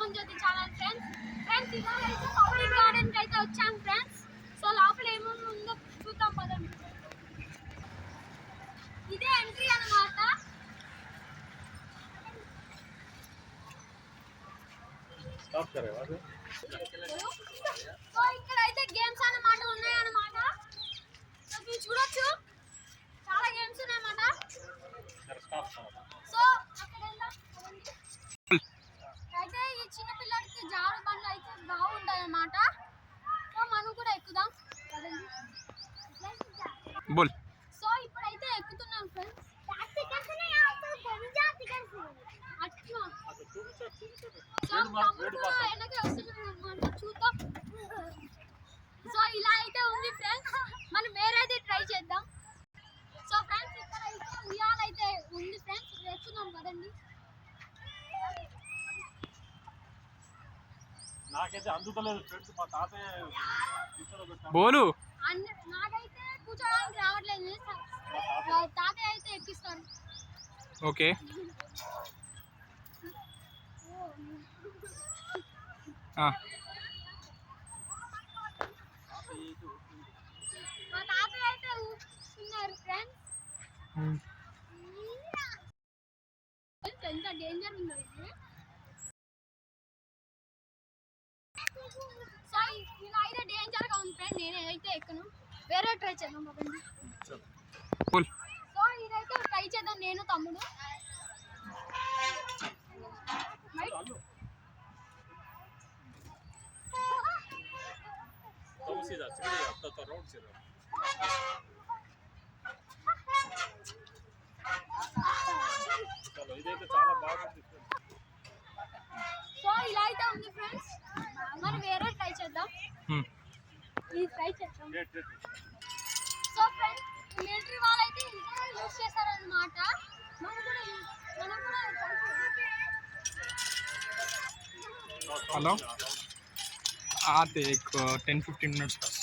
సుమన్ జ్యోతి channel friends ఇవాళ అయితే public garden కి అయితే వచ్చాను ఫ్రెండ్స్. సో లోపల ఏమేమి ఉందో చూద్దాం పదండి. ఇదే ఎంట్రీ అన్నమాట. స్టాప్ కరేవా అది? సో ఇక్కడ అయితే గేమ్స్ అన్నమాట ఉన్నాయన్నమాట. సో మీరు చూడొచ్చు చాలా గేమ్స్ ఉన్నాయన్నమాట. సో అక్కడ వెళ్దాం. అయితే ఈ చిన్న పిల్లలకి జారు బండ్లు అయితే బాగుంటాయి అన్నమాట. సో మనం కూడా ఎక్కుదాం. బోల్. సో ఇప్పుడైతే ఎక్కుతున్నాం ఫ్రెండ్స్. చూద్దాం. సో ఇలా అయితే ఉంది ఫ్రెండ్స్. మనం వేరేది ట్రై చేద్దాం. సో ఫ్రెండ్స్ ఇక్కడ అయితే ఉయ్యాల అయితే ఉంది ఫ్రెండ్స్. ఎక్కుదాం కదండి. నాకైతే అందుతలేదు ఫ్రెండ్స్. మా తాతయ్య బోలు నాకైతే కూర్చోడానికి రావట్లేదు. తాతయ్య అయితే ఎక్కిస్తారు. ఓకే మా తాతయ్య అయితే ఊపుతున్నారు ఫ్రెండ్స్. ఎంత డేంజర్ ఉందో ఇది. సో ఇలా అయితే డేంజర్ గా ఉంది ఫ్రెండ్. నేనైతే ఎక్కను. వేరే ట్రై చేద్దాం బాబండి. సో ఇదైతే ట్రై చేద్దాం నేను తమ్ముడు. ఇదైతే చాలా బాగుంది. సో ఇలా అయితే ఉంది ఫ్రెండ్స్. మనం వేరే ట్రై చేద్దాం. ఇది ట్రై చేద్దాం. సో ఫ్రెండ్స్ మిలిటరీ వాళ్ళు అయితే ఇదే యూజ్ చేస్తారన్నమాట. మనం కూడా हेलो आते एक 10-15 मिनट्स बस.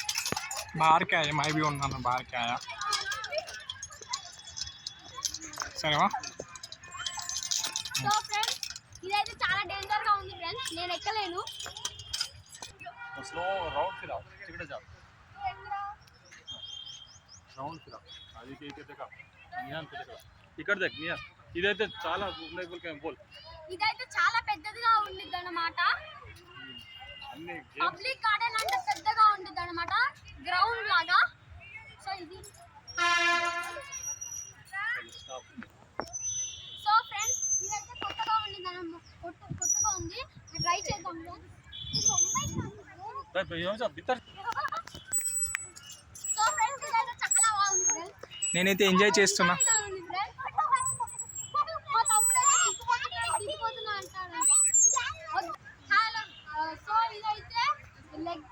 बाहर के आए मैं भी उन्होंने बाहर के आया సరేవా. సో ఫ్రెండ్స్ ఇదైతే చాలా డేంజర్ గా ఉంది ఫ్రెండ్స్. నేను ఎక్కలేను. स्लो राउंड फिराओ तिकडे जा. राउंड फिराओ आधी के इथे देखा निहान पे देखा ఇక్కడ देख निहान. ఇదైతే చాలా రిజనబుల్ గా బోల్. ఇదైతే చాలా పెద్దదిగా ఉండిద్ది అన్నమాట. అన్ని పబ్లిక్ గార్డెన్ అంటే పెద్దగా ఉండిద్ది అన్నమాట. గ్రౌండ్ లాగా. సో ఇది సో ఫ్రెండ్స్ ఇదైతే కొత్తగా ఉండిద్ది అన్నమాట. కొత్తగా ఉంది. ట్రై చేద్దాం ఫ్రెండ్స్. సో ఫ్రెండ్స్ ఇదైతే చాలా బాగుంది ఫ్రెండ్స్. నేనైతే ఎంజాయ్ చేస్తున్నా. మా తమ్ముడు అయితే దిగిపోతున్నా అంటాడు. సో ఇదైతే లెగ్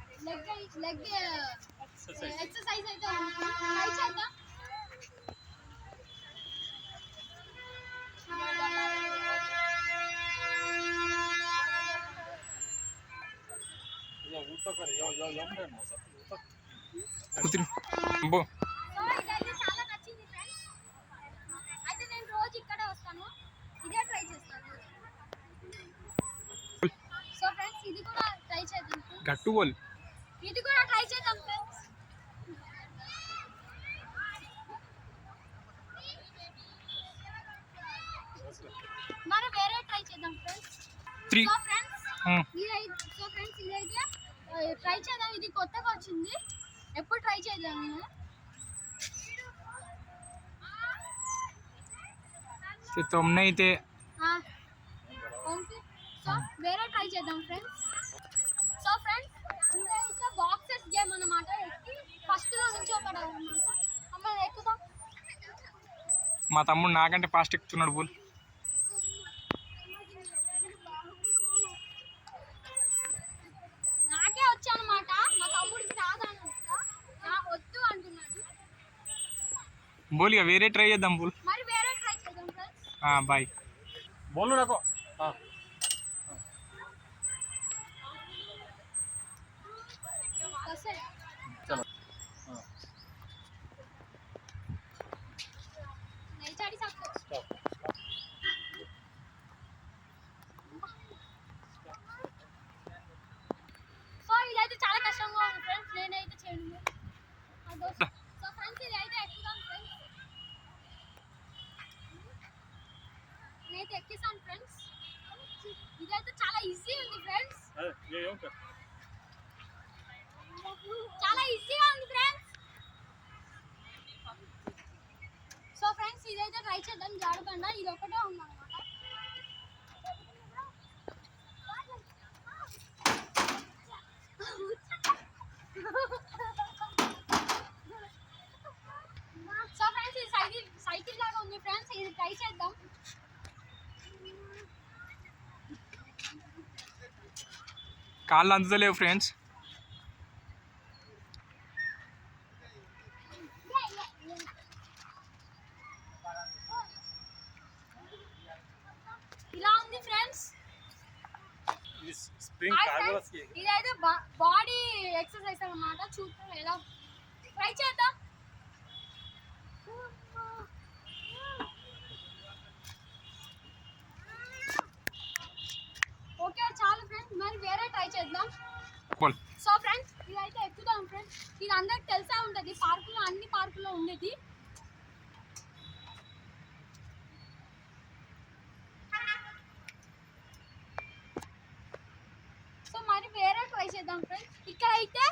ఎక్సర్సైజ్ అయితే ట్రై చేద్దాం. బో సో ఇదైతే చాలా నచ్చింది ఫ్రెండ్స్. అయితే నేను రోజు ఇక్కడే వస్తాను. ఇదే ట్రై చేస్తాను. సో ఫ్రెండ్స్ ఇది కూడా ట్రై చేద్దాం. గట్టు బోల్. ఇది కూడా ట్రై చేద్దాం ఫ్రెండ్స్. మరి వేరే ట్రై చేద్దాం ఫ్రెండ్స్. 3 సో ఫ్రెండ్స్ ఇదైతే ట్రై చేద్దాం. ఇది కొత్తగా వచ్చింది. ఎప్పుడు ట్రై చేద్దాం నేను. तुमने అయితే సో వేరే ట్రై చేద్దాం ఫ్రెండ్స్. సో ఫ్రెండ్స్ ఇదైతే బాక్సెస్ గేమ్ అన్నమాట. ఫస్ట్ లో నుంచి ఒకటి అన్నమాట. అమ్మ ఎక్కుదాం. మా తమ్ముడు నాకంటే ఫాస్ట్ ఎక్కుతున్నాడు బోల్. నాకే వచ్చానమాట. మా తమ్ముడికి రాదన్నమాట. వద్దు అంటున్నాడు. బోల్ ఇక వేరే ట్రై చేద్దాం బోల్. మరి వేరే ట్రై చేద్దాం ఫ్రెండ్స్. బాయ్. बोलो ना को चलो नहीं चढ़ी सकते. स्टॉप అయితే ఎక్కేసాను ఫ్రెండ్స్. ఇదైతే చాలా ఈజీ ఉంది ఫ్రెండ్స్, చాలా ఈజీగా ఉంది ఫ్రెండ్స్. సో ఫ్రెండ్స్ ఇదైతే ట్రై చేద్దాం. జాడబండ ఇది ఒకటే ఉందన్నమాట. సో ఫ్రెండ్స్ ఇది సైకిల్ లాగా ఉంది ఫ్రెండ్స్, ఇది ట్రై చేద్దాం. కాళ్ళు అందుతలేవు ఫ్రెండ్స్. ఇలా ఉంది ఫ్రెండ్స్. స్ప్రింగ్ ఇదైతే బాడీ ఎక్సర్సైజ్ అన్నమాట. చూద్దాం ఎలా ట్రై చేద్దాం. ఓకే చాలు ఫ్రెండ్స్, మరి వేరే ట్రై చేద్దాం. బోల్. సో ఫ్రెండ్స్ ఇదైతే ఎక్కుదాం ఫ్రెండ్స్. ఇది అందరికి తెలిసే ఉంటుంది, పార్కులో అన్ని పార్కులో ఉండేది. సో మరి వేరే ట్రై చేద్దాం ఫ్రెండ్స్. ఇక్కడ అయితే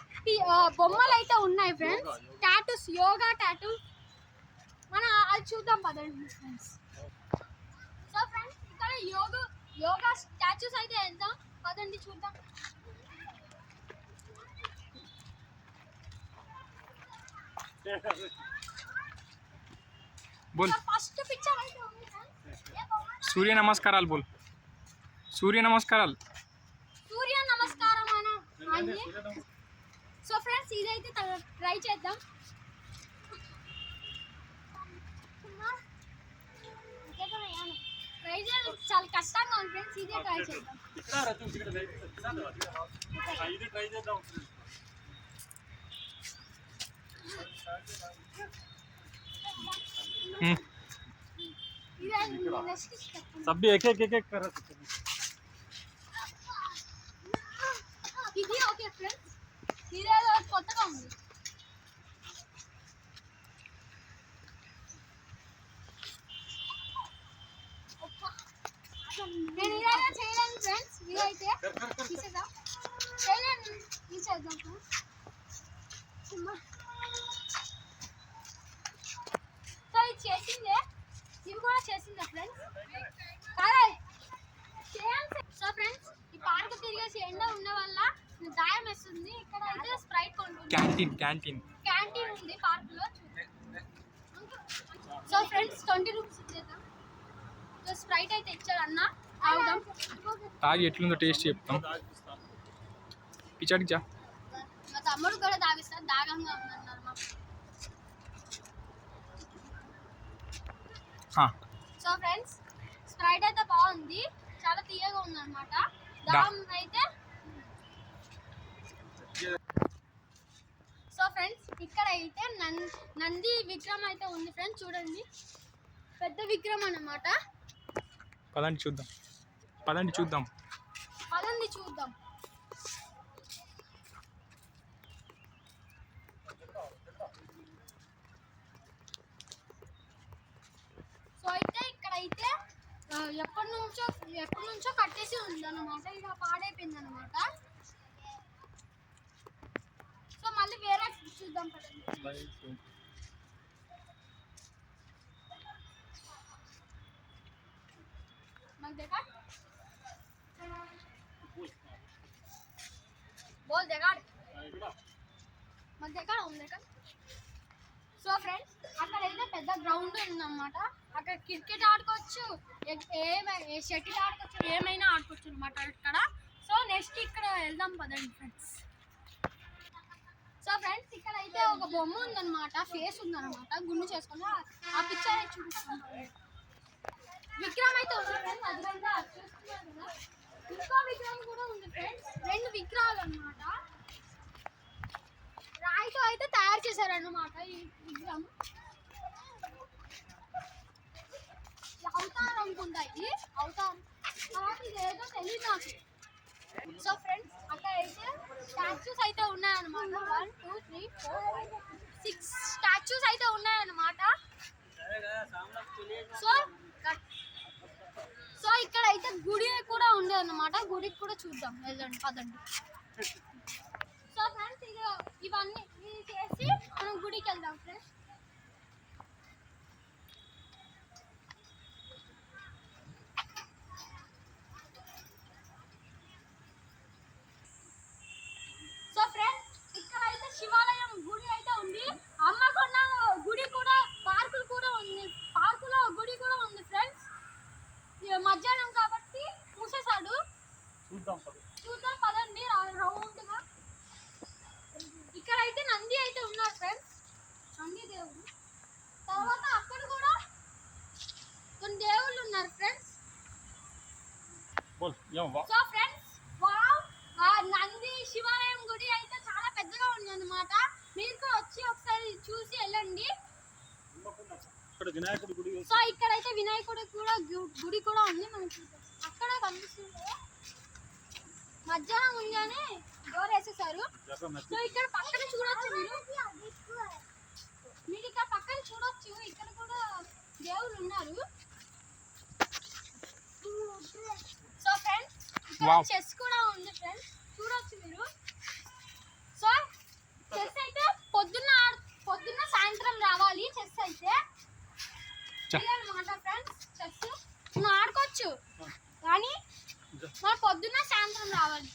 బొమ్మలు అయితే ఉన్నాయి ఫ్రెండ్స్, టాటూస్, యోగా టాటూ. మనం అది చూద్దాం పదండి ఫ్రెండ్స్. సో ఫ్రెండ్స్ ఇక్కడ యోగా స్టాచ్యూస్ అయితే వెళ్దాం పదండి చూద్దాం. బోల్. ఫస్ట్ పిక్చర్ అయితే ఉంది ఫ్రెండ్స్. సూర్య నమస్కారాలు బోల్. సూర్య నమస్కారాలు. సూర్య నమస్కారం అని. సో ఫ్రెండ్స్ ఇదైతే ట్రై చేద్దాం. ట్రై చేయడం చాలా కష్టంగా ఉంది ఫ్రెండ్స్, ఇదే ట్రై చేద్దాం. ఇది ట్రై చేద్దాం. सब भी एक एक कर सकते हैं. ఇది ఓకే ఫ్రెండ్స్, ఇదేదో కొత్తగా ఉంది. నేను ఇదైతే చేయలేను ఫ్రెండ్స్, ఇదైతే తీసేద్దాం. చేయలేను, తీసేద్దాం ఫ్రెండ్స్. సో ఇది చేసిందే, ఇవి కూడా చేసిందా ఫ్రెండ్స్? సో ఫ్రెండ్స్ ఈ పార్క్ తిరిగేసి ఎండ ఉన్న వల్ల దాయం వేస్తుంది. ఇక్కడ అయితే స్ప్రైట్ కొంటుంది. క్యాంటీన్ ఉంది పార్క్ లో. సో ఫ్రెండ్స్ 20 రూపీస్ ఇచ్చేద్దాం. సో స్ప్రైట్ అయితే ఇచ్చాడు అన్న, తాగుదాం. తాగి ఎట్లుందో టేస్ట్ చెప్తాం. పిచ్చాడికి చా. మా తమ్ముడు కూడా తాగిస్తాడు, దాగంగా ఉందన్నారు మా. సో ఫ్రెండ్స్ స్ప్రైట్ అయితే బాగుంది, చాలా తీయగా ఉందన్నమాట. దాహం అయితే. సో ఫ్రెండ్స్ ఇక్కడ అయితే నంది విగ్రహం అయితే ఉంది ఫ్రెండ్స్, చూడండి పెద్ద విగ్రహం అన్నమాట. పదండి చూద్దాం. పదండి చూద్దాం. సో అయితే ఇక్కడైతే ఎప్పటి నుంచో కట్టేసి ఉందన్నమాట. ఇక పాడైపోయింది అనమాట. సో మళ్ళీ వేరే చూద్దాం పదండి. बोल देगा సో ఫ్రెండ్స్ అక్కడైతే పెద్ద గ్రౌండ్ ఉందన్నమాట. అక్కడ క్రికెట్ ఆడుకోవచ్చు, షటిల్ ఆడుకోవచ్చు, ఏమైనా ఆడుకోవచ్చు అనమాట ఇక్కడ. సో నెక్స్ట్ ఇక్కడ వెళ్దాం పదండి ఫ్రెండ్స్. సో ఫ్రెండ్స్ ఇక్కడ అయితే ఒక బొమ్మ ఉందన్నమాట, ఫేస్ ఉందన్నమాట, గుండు చేసుకుని ఆ పిక్చర్ అయితే చూపిస్తాం. విగ్రహం అయితే ఉంది ఫ్రెండ్స్, అదిగంతా చూస్తున్నారు కదా. ఇంకో విగ్రహం కూడా ఉంది ఫ్రెండ్స్, 2 విగ్రహాలు అన్నమాట. రాయితో అయితే తయారు చేశారన్నమాట ఈ విగ్రహం. అవతారం అనుకుంటా, ఇది అవతారం ఇదేదో తెలియదు నాకు. సో ఫ్రెండ్స్ అక్కడ అయితే స్టాచ్యూస్ అయితే ఉన్నాయన్నమాట. 1 2 3 4 6 స్టాచ్యూస్ అయితే ఉన్నాయన్నమాట. అన్నమాట. గుడికి కూడా చూద్దాం, వెళ్ళండి పదండి. సో ఫ్రెండ్స్ ఇవన్నీ ఇది చేసి మనం గుడికి వెళ్దాం ఫ్రెండ్స్. సో ఫ్రెండ్స్ ఇక్కడ అయితే శివాలయం గుడి అయితే ఉంది. అమ్మకొండ గుడి కూడా, పార్కులు కూడా ఉంది, పార్కులో గుడి కూడా ఉంది ఫ్రెండ్స్. మధ్యాహ్నం కాబట్టి మూసేశాడు. చూద్దాం పదండి రౌండ్ గా. ఇక్కడ అయితే నంది అయితే ఉన్నారు ఫ్రెండ్స్, నంది దేవుడు. తర్వాత అక్కడ కూడా కొన్ని దేవుళ్ళు ఉన్నారు ఫ్రెండ్స్. సో ఫ్రెండ్స్ వావ్, ఆ నంది శివాలయం గుడి అయితే చాలా పెద్దగా ఉంది అన్నమాట. మీరు కూడా వచ్చి ఒకసారి చూసి వెళ్ళండి. సో ఇక్కడైతే వినాయకుడి కూడా గుడి కూడా ఉంది మనకి, అక్కడ కనిపిస్తుంది కదా. మధ్యాహ్నం ఉండగానే డోర్ వేసేసారు. సో ఇక్కడ పక్కన చూడొచ్చు మీరు ఇక్కడ పక్కన చూడొచ్చు, ఇక్కడ కూడా దేవుళ్ళు ఉన్నారు. సో ఫ్రెండ్స్ ఇక్కడ చెస్ కూడా ఉంది ఫ్రెండ్స్, చూడొచ్చు మీరు. సో చెస్ అయితే పొద్దున్న సాయంత్రం రావాలి. చెస్ అయితే అన్నమాట ఫ్రెండ్స్. చెస్ మనం ఆడుకోవచ్చు కానీ మనం పొద్దున్న సాయంత్రం రావాలి.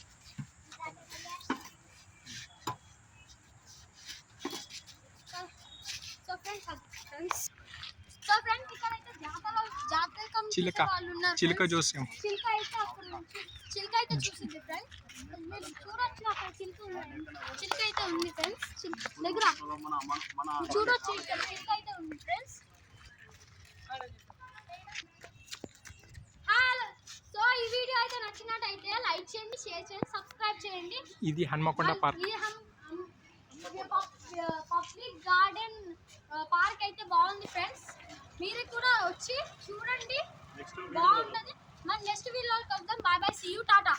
సో ఫ్రెండ్స్ ఇక్కడైతే జాతకం వాళ్ళు ఉన్నారు. చిలుక చూసాం. చిలుక అయితే అక్కడ నుంచి చిలుక అయితే చూసింది ఫ్రెండ్స్. మీరు చూడొచ్చు అక్కడ చిలుక అయితే ఉంది ఫ్రెండ్స్. దగ్గర చూడొచ్చు, ఇక్కడ చిలుక అయితే ఉంది ఫ్రెండ్స్. సో ఈ వీడియో అయితే నచ్చినట్టయితే లైక్ చేయండి, షేర్ చేయండి, సబ్స్క్రైబ్ చేయండి. ఇది Hanamkonda park. Public garden park అయితే బాగుంది ఫ్రెండ్స్. మీరు కూడా వచ్చి చూడండి, బాగుంటుంది. మన నెక్స్ట్ వీడియోలో కలుద్దాం. Bye bye, see you, Tata.